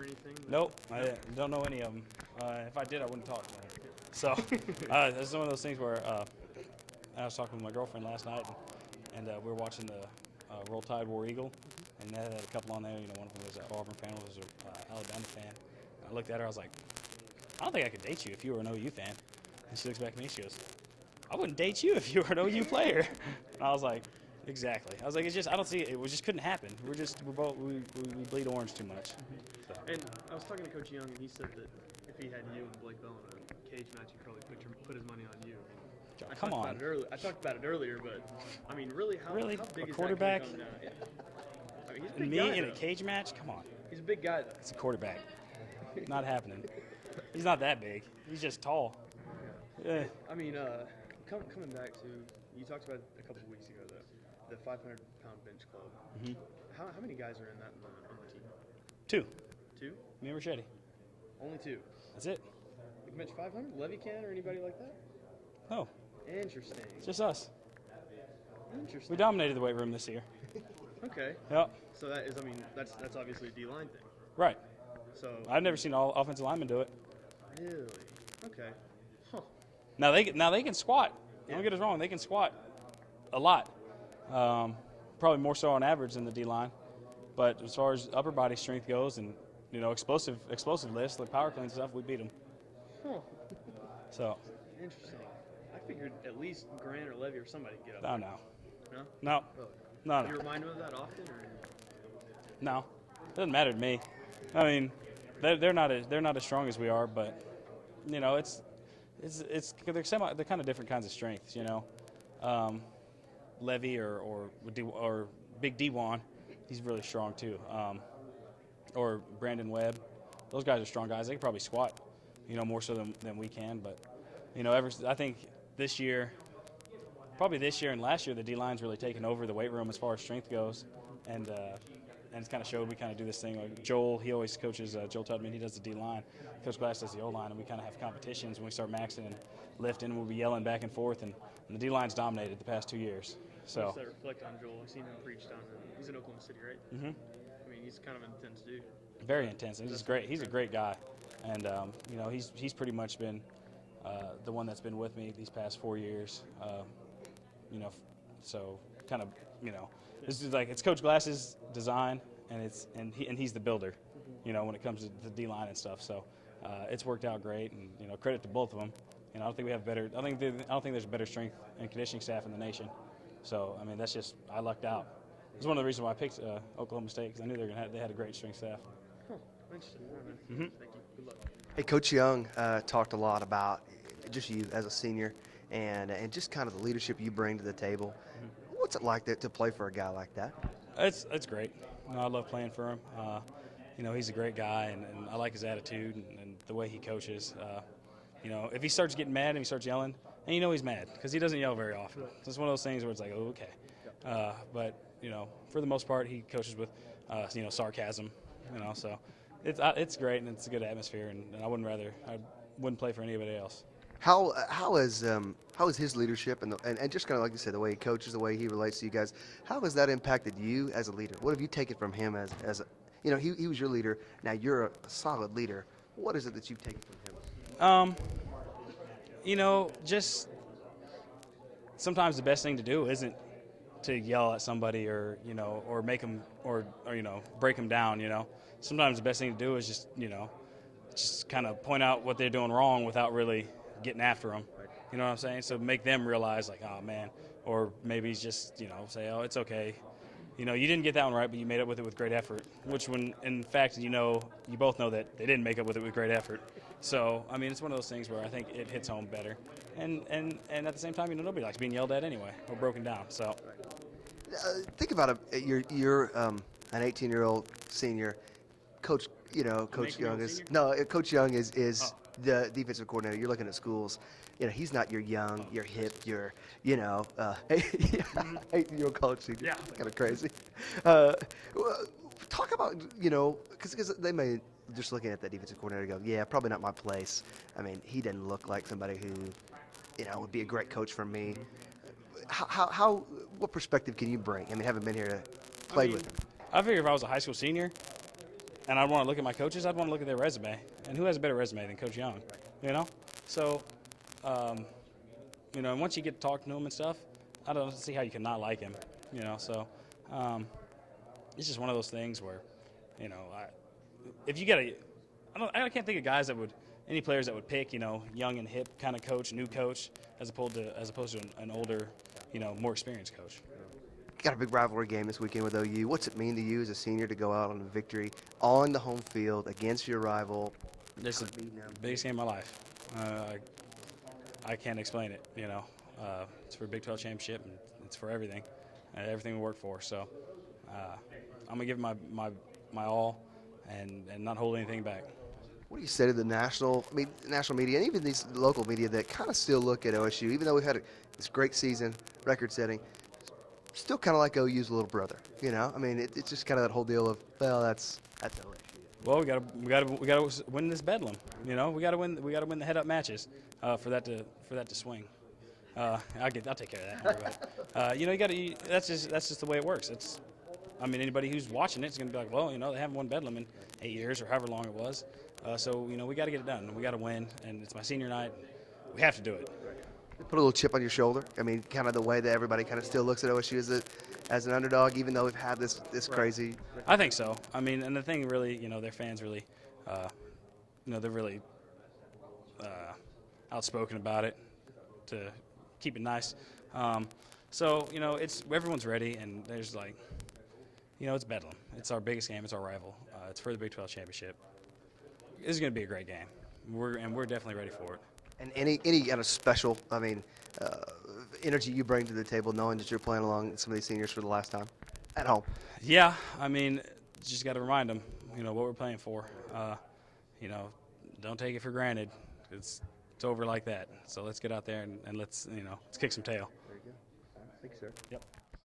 or anything? Nope, I don't know any of them. If I did, I wouldn't talk about it. So it's one of those things where I was talking with my girlfriend last night, and we were watching the Roll Tide War Eagle, and they had a couple on there. You know, one of them was an Auburn fan, one was an Alabama fan. And I looked at her, I was like, I don't think I could date you if you were an OU fan. And she looks back at me, she goes, I wouldn't date you if you were an OU player. And I was like, exactly. I was like, it's just, I don't see it. It just couldn't happen. We bleed orange too much. So. And I was talking to Coach Young, and he said that if he had you and Blake Bell in a cage match, he'd probably put his money on you. Come on. I talked about it earlier, but I mean, really, how big a is quarterback? that coming down? I mean, he's a big Me guy, in though. a cage match? Come on. He's a big guy, though. It's a quarterback. Not happening. He's not that big. He's just tall. Yeah. I mean, coming back to, you talked about a couple of weeks ago, the 500-pound bench club. Mm-hmm. How many guys are in that on the team? Two. Two? Me and Rashedi. Only two. That's it. You can bench 500? Levy can or anybody like that? No. Interesting. It's just us. Interesting. We dominated the weight room this year. Okay. Yep. So that is, I mean, that's obviously a D-line thing. Right. So I've never seen all offensive linemen do it. Really? Okay. Huh. Now they can squat. Don't get us wrong. They can squat a lot. Probably more so on average than the D-line. But as far as upper body strength goes and, you know, explosive lifts, like power clean stuff, we beat them. Huh. So. Interesting. I figured at least Grant or Levy or somebody would get up. No. No? No. Really? No. Do you remind them of that often, or? No. Doesn't matter to me. I mean, they're not as strong as we are, but you know, they're kind of different kinds of strengths, you know. Levy or Big D1, he's really strong too. Or Brandon Webb, those guys are strong guys. They can probably squat, you know, more so than we can. But you know, I think this year and last year, the D-line's really taken over the weight room as far as strength goes, and it's kind of showed. We kind of do this thing. Like Joel, he always coaches, Joel Tudman, he does the D-line. Coach Glass does the O-line, and we kind of have competitions. When we start maxing and lifting, we'll be yelling back and forth, and the D-line's dominated the past 2 years. So. How does that reflect on Joel? I've seen him preach down he's in Oklahoma City, right? Mm-hmm. I mean, he's kind of an intense dude. Very intense, and he's great. He's a great guy, and you know, he's pretty much been the one that's been with me these past 4 years. You know, so kind of, you know, this is like, it's Coach Glass's design, and he's the builder, you know, when it comes to the D-line and stuff. So it's worked out great, and you know, credit to both of them. You know, I don't think we have better. I don't think there's a better strength and conditioning staff in the nation. So I mean, that's just, I lucked out. It's one of the reasons why I picked Oklahoma State, because I knew they had a great strength staff. Huh. Interesting. Mm-hmm. Thank you. Good luck. Hey, Coach Young talked a lot about just you as a senior and just kind of the leadership you bring to the table. Mm-hmm. What's it like to play for a guy like that? It's great. You know, I love playing for him. You know, he's a great guy, and I like his attitude and the way he coaches. You know, if he starts getting mad and he starts yelling, and you know he's mad because he doesn't yell very often. So it's one of those things where it's like, oh, okay. But, you know, for the most part, he coaches with, you know, sarcasm, you know. So it's great, and it's a good atmosphere, and I wouldn't play for anybody else. How is his leadership and just kind of like you said, the way he coaches, the way he relates to you guys, how has that impacted you as a leader? What have you taken from him as a, you know, he was your leader. Now you're a solid leader. What is it that you've taken from him? You know, just sometimes the best thing to do isn't to yell at somebody or, you know, or make them or you know, break them down, you know. Sometimes the best thing to do is just, you know, just kind of point out what they're doing wrong without really getting after them. You know what I'm saying? So make them realize, like, oh, man. Or maybe just, you know, say, oh, it's okay. You know, you didn't get that one right, but you made up with it with great effort, which when, in fact, you know, you both know that they didn't make up with it with great effort. So, I mean, it's one of those things where I think it hits home better. And at the same time, you know, nobody likes being yelled at anyway or broken down. So, think about it. You're an 18-year-old senior. Coach, you know, Coach Young is Coach Young is the defensive coordinator. You're looking at schools. You know, he's not your young, your hip, your, you know, 18-year-old college senior. Yeah. Kind of crazy. Talk about, you know, because they may just looking at that defensive coordinator go, yeah, probably not my place. I mean, he didn't look like somebody who, you know, would be a great coach for me. What perspective can you bring? I mean, having been here to play with him. I figure if I was a high school senior, and I'd want to look at my coaches, I'd want to look at their resume. And who has a better resume than Coach Young? You know? So, you know, and once you get to talk to him and stuff, I don't see how you can not like him. You know, so it's just one of those things where, you know, if you get I can't think of guys that would, any players that would pick, you know, young and hip kind of coach, new coach, as opposed to an older, you know, more experienced coach. Got a big rivalry game this weekend with OU. What's it mean to you as a senior to go out on a victory on the home field against your rival? This is the biggest game of my life. I can't explain it. You know, it's for a Big 12 championship, and it's for everything, everything we work for. So I'm gonna give my all, and not hold anything back. What do you say to the national media and even these local media that kind of still look at OSU, even though we've had this great season, record-setting, still kind of like OU's little brother? You know, I mean, it's just kind of that whole deal of, well, that's OSU. Well, we gotta win this Bedlam. You know, we gotta win the head-up matches for that to swing. I'll take care of that. You know, that's just the way it works. I mean, anybody who's watching it's gonna be like, well, you know, they haven't won Bedlam in 8 years or however long it was. So, you know, we got to get it done. We got to win, and it's my senior night. We have to do it. Put a little chip on your shoulder. I mean, kind of the way that everybody kind of still looks at OSU as an underdog, even though we've had this crazy. I think so. I mean, and the thing really, you know, their fans really, you know, they're really outspoken about it to keep it nice. So, you know, everyone's ready, and there's like, you know, it's Bedlam. It's our biggest game. It's our rival. It's for the Big 12 championship. This is going to be a great game. We're definitely ready for it. And any kind of special, energy you bring to the table, knowing that you're playing along some of these seniors for the last time at home. Yeah, I mean, just got to remind them, you know, what we're playing for. You know, don't take it for granted. It's over like that. So let's get out there and let's kick some tail. Very good. Thank you, sir. Yep.